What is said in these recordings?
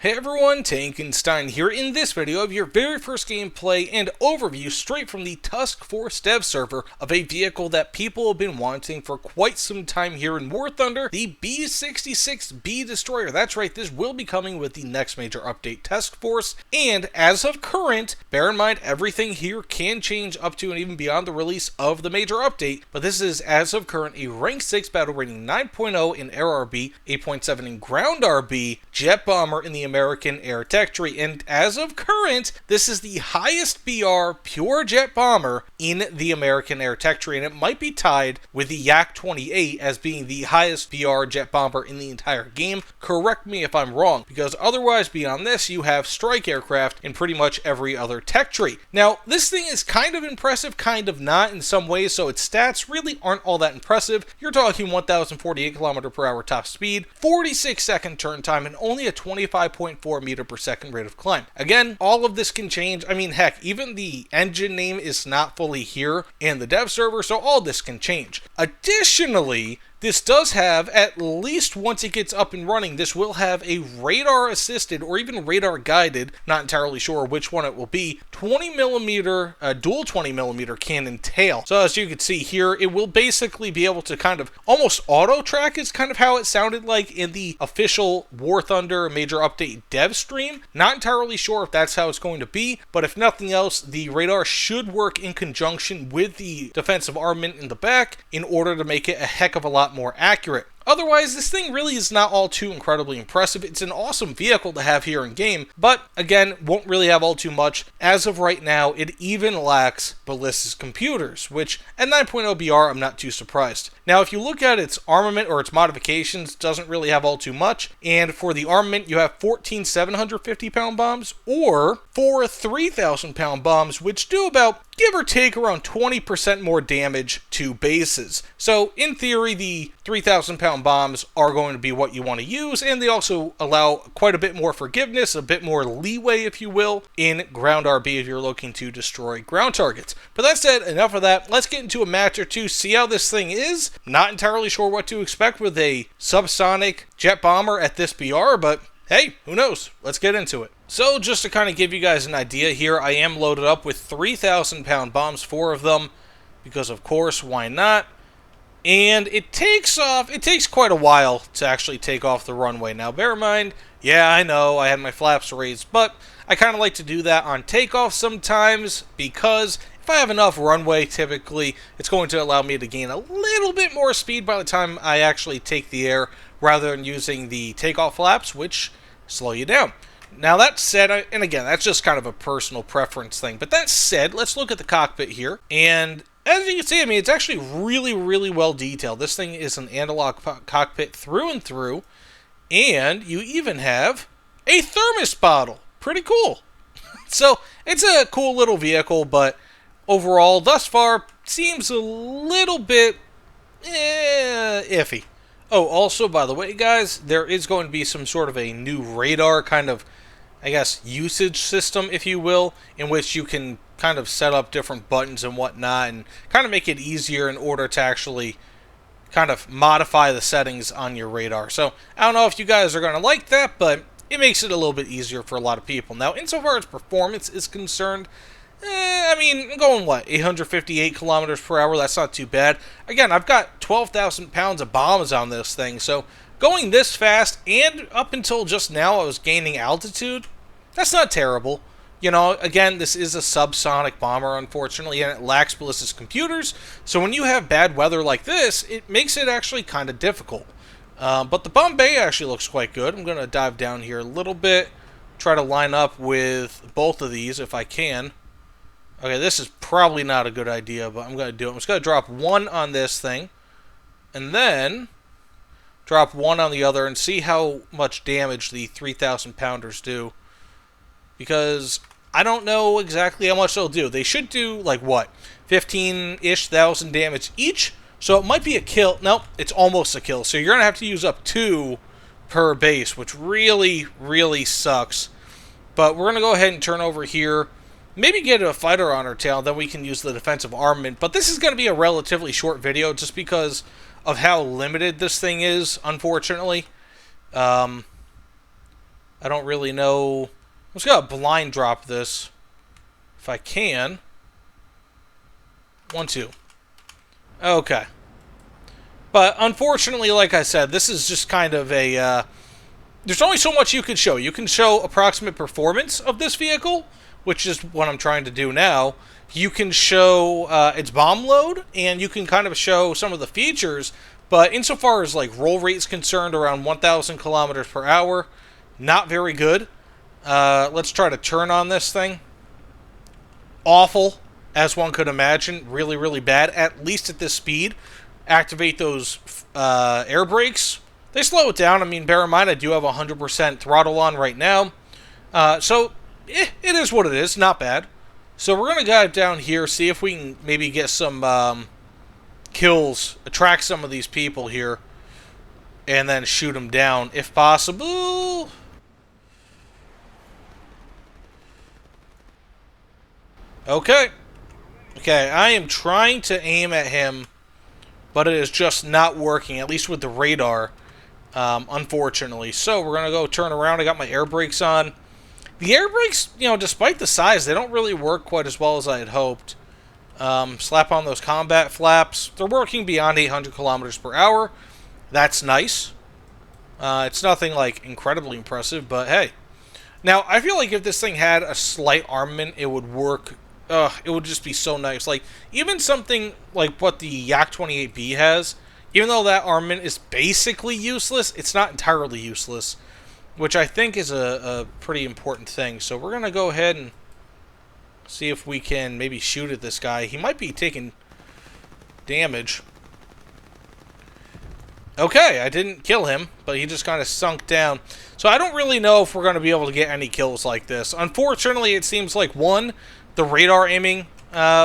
Hey everyone, Tankenstein here in this video of your very first gameplay and overview straight from the Tusk Force dev server of a vehicle that people have been wanting for quite some time here in War Thunder, the B-66B Destroyer. That's right, this will be coming with the next major update, Tusk Force, and as of current, bear in mind everything here can change up to and even beyond the release of the major update, but this is as of current a rank 6 battle rating 9.0 in air RB, 8.7 in ground RB, jet bomber in the American air tech tree, and as of current, this is the highest BR pure jet bomber in the American air tech tree, and it might be tied with the Yak-28 as being the highest BR jet bomber in the entire game. Correct me if I'm wrong, because otherwise beyond this, you have strike aircraft in pretty much every other tech tree. Now, this thing is kind of impressive, kind of not in some ways, so its stats really aren't all that impressive. You're talking 1,048 km/h top speed, 46-second turn time, and only a 25.4 meter per second rate of climb. Again, all of this can change. I mean, heck, even the engine name is not fully here in the dev server, so all this can change. Additionally, this does have, at least once it gets up and running, this will have a radar-assisted or even radar-guided, not entirely sure which one it will be, 20mm, dual 20mm cannon tail. So as you can see here, it will basically be able to kind of almost auto-track is kind of how it sounded like in the official War Thunder Major Update dev stream. Not entirely sure if that's how it's going to be, but if nothing else, the radar should work in conjunction with the defensive armament in the back in order to make it a heck of a lot more accurate. Otherwise, this thing really is not all too incredibly impressive. It's an awesome vehicle to have here in game, but again, won't really have all too much. As of right now, it even lacks ballistic computers, which at 9.0 BR, I'm not too surprised. Now, if you look at its armament or its modifications, doesn't really have all too much. And for the armament, you have 14 750-pound bombs or 4 3,000-pound bombs, which do about, give or take, around 20% more damage to bases. So, in theory, the 3,000-pound bombs are going to be what you want to use, and they also allow quite a bit more forgiveness, a bit more leeway, if you will, in ground RB if you're looking to destroy ground targets. But that said, enough of that. Let's get into a match or two, see how this thing is. Not entirely sure what to expect with a subsonic jet bomber at this BR, but hey, who knows? Let's get into it. So, just to kind of give you guys an idea here, I am loaded up with 3,000-pound bombs, 4 of them, because of course, why not? And it takes off, it takes quite a while to actually take off the runway. Now, bear in mind, yeah, I know, I had my flaps raised, but I kind of like to do that on takeoff sometimes, because if I have enough runway, typically, it's going to allow me to gain a little bit more speed by the time I actually take the air, rather than using the takeoff flaps, which slow you down. Now, that said, and again, that's just kind of a personal preference thing, but that said, let's look at the cockpit here, and as you can see, I mean, it's actually really, really well detailed. This thing is an analog cockpit through and through, and you even have a thermos bottle. Pretty cool. So, it's a cool little vehicle, but overall, thus far, seems a little bit iffy. Oh, also, by the way, guys, there is going to be some sort of a new radar kind of, I guess, usage system, if you will, in which you can kind of set up different buttons and whatnot and kind of make it easier in order to actually kind of modify the settings on your radar. So, I don't know if you guys are going to like that, but it makes it a little bit easier for a lot of people. Now, insofar as performance is concerned, I mean, I'm going, what, 858 km/h? That's not too bad. Again, I've got 12,000 pounds of bombs on this thing, so going this fast, and up until just now I was gaining altitude, that's not terrible. You know, again, this is a subsonic bomber, unfortunately, and it lacks ballistic computers, so when you have bad weather like this, it makes it actually kind of difficult. But the bomb bay actually looks quite good. I'm going to dive down here a little bit, try to line up with both of these if I can. Okay, this is probably not a good idea, but I'm going to do it. I'm just going to drop one on this thing, and then drop one on the other, and see how much damage the 3,000-pounders do. Because I don't know exactly how much they'll do. They should do, like, what, 15-ish thousand damage each? So it might be a kill. Nope, it's almost a kill. So you're going to have to use up 2 per base, which really, really sucks. But we're going to go ahead and turn over here. Maybe get a fighter on our tail, then we can use the defensive armament. But this is going to be a relatively short video just because of how limited this thing is, unfortunately. I don't really know. Let's go blind drop this. If I can. 1, 2. Okay. But unfortunately, like I said, this is just kind of a... there's only so much you can show. You can show approximate performance of this vehicle, which is what I'm trying to do now. You can show its bomb load, and you can kind of show some of the features, but insofar as like roll rate is concerned, around 1,000 kilometers per hour, not very good. Let's try to turn on this thing. Awful, as one could imagine. Really, really bad, at least at this speed. Activate those air brakes. They slow it down. I mean, bear in mind, I do have 100% throttle on right now. So, it is what it is. Not bad. So, we're going to go down here, see if we can maybe get some kills, attract some of these people here, and then shoot them down, if possible. Okay. Okay, I am trying to aim at him, but it is just not working, at least with the radar, unfortunately. So we're going to go turn around. I got my air brakes on. The air brakes, you know, despite the size, they don't really work quite as well as I had hoped. Slap on those combat flaps. They're working beyond 800 kilometers per hour. That's nice. It's nothing, like, incredibly impressive, but hey. Now, I feel like if this thing had a slight armament, it would work. It would just be so nice. Like, even something like what the Yak-28B has, even though that armament is basically useless, it's not entirely useless, which I think is a pretty important thing. So we're going to go ahead and see if we can maybe shoot at this guy. He might be taking damage. Okay, I didn't kill him, but he just kind of sunk down. So I don't really know if we're going to be able to get any kills like this. Unfortunately, it seems like, one, the radar aiming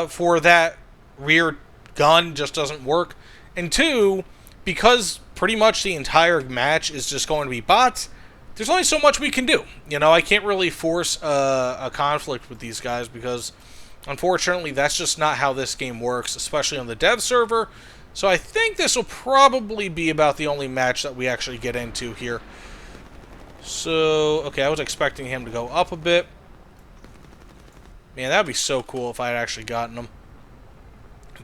for that rear gun just doesn't work. And two, because pretty much the entire match is just going to be bots, there's only so much we can do. You know, I can't really force a conflict with these guys because, unfortunately, that's just not how this game works, especially on the dev server. So I think this will probably be about the only match that we actually get into here. So, okay, I was expecting him to go up a bit. Man, that would be so cool if I had actually gotten him.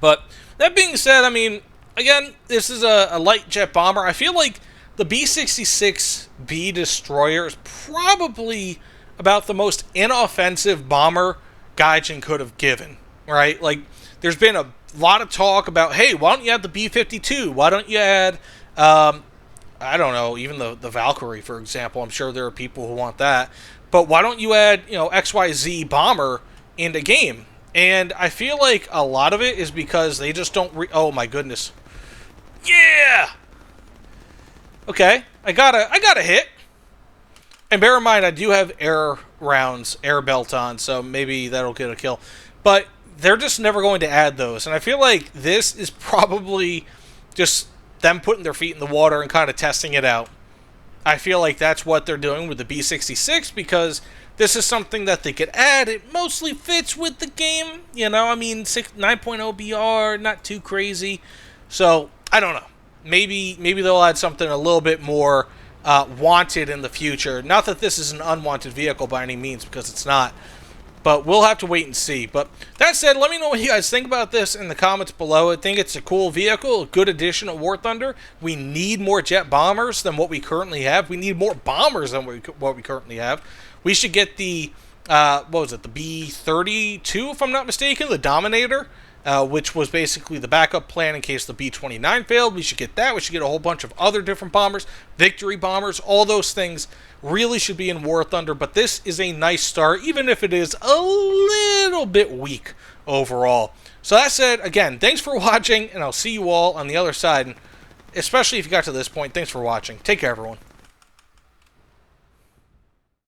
But, that being said, I mean, again, this is a light jet bomber. I feel like the B-66B Destroyer is probably about the most inoffensive bomber Gaijin could have given, right? Like, there's been a lot of talk about, hey, why don't you add the B-52? Why don't you add, I don't know, even the Valkyrie, for example. I'm sure there are people who want that. But why don't you add, you know, XYZ bomber in the game? And I feel like a lot of it is because they just don't oh my goodness. Yeah! Okay, I got a hit. And bear in mind, I do have air rounds, air belt on, so maybe that'll get a kill. But they're just never going to add those. And I feel like this is probably just them putting their feet in the water and kind of testing it out. I feel like that's what they're doing with the B-66 because this is something that they could add. It mostly fits with the game. You know, I mean, 9.0 BR, not too crazy. So, I don't know. Maybe they'll add something a little bit more wanted in the future. Not that this is an unwanted vehicle by any means, because it's not. But we'll have to wait and see. But that said, let me know what you guys think about this in the comments below. I think it's a cool vehicle, a good addition of War Thunder. We need more jet bombers than what we currently have. We need more bombers than what we currently have. We should get the, what was it, the B-32, if I'm not mistaken, the Dominator, which was basically the backup plan in case the B-29 failed. We should get that. We should get a whole bunch of other different bombers, victory bombers, all those things really should be in War Thunder, but this is a nice start, even if it is a little bit weak overall. So that said, again, thanks for watching, and I'll see you all on the other side, and especially if you got to this point, thanks for watching. Take care, everyone.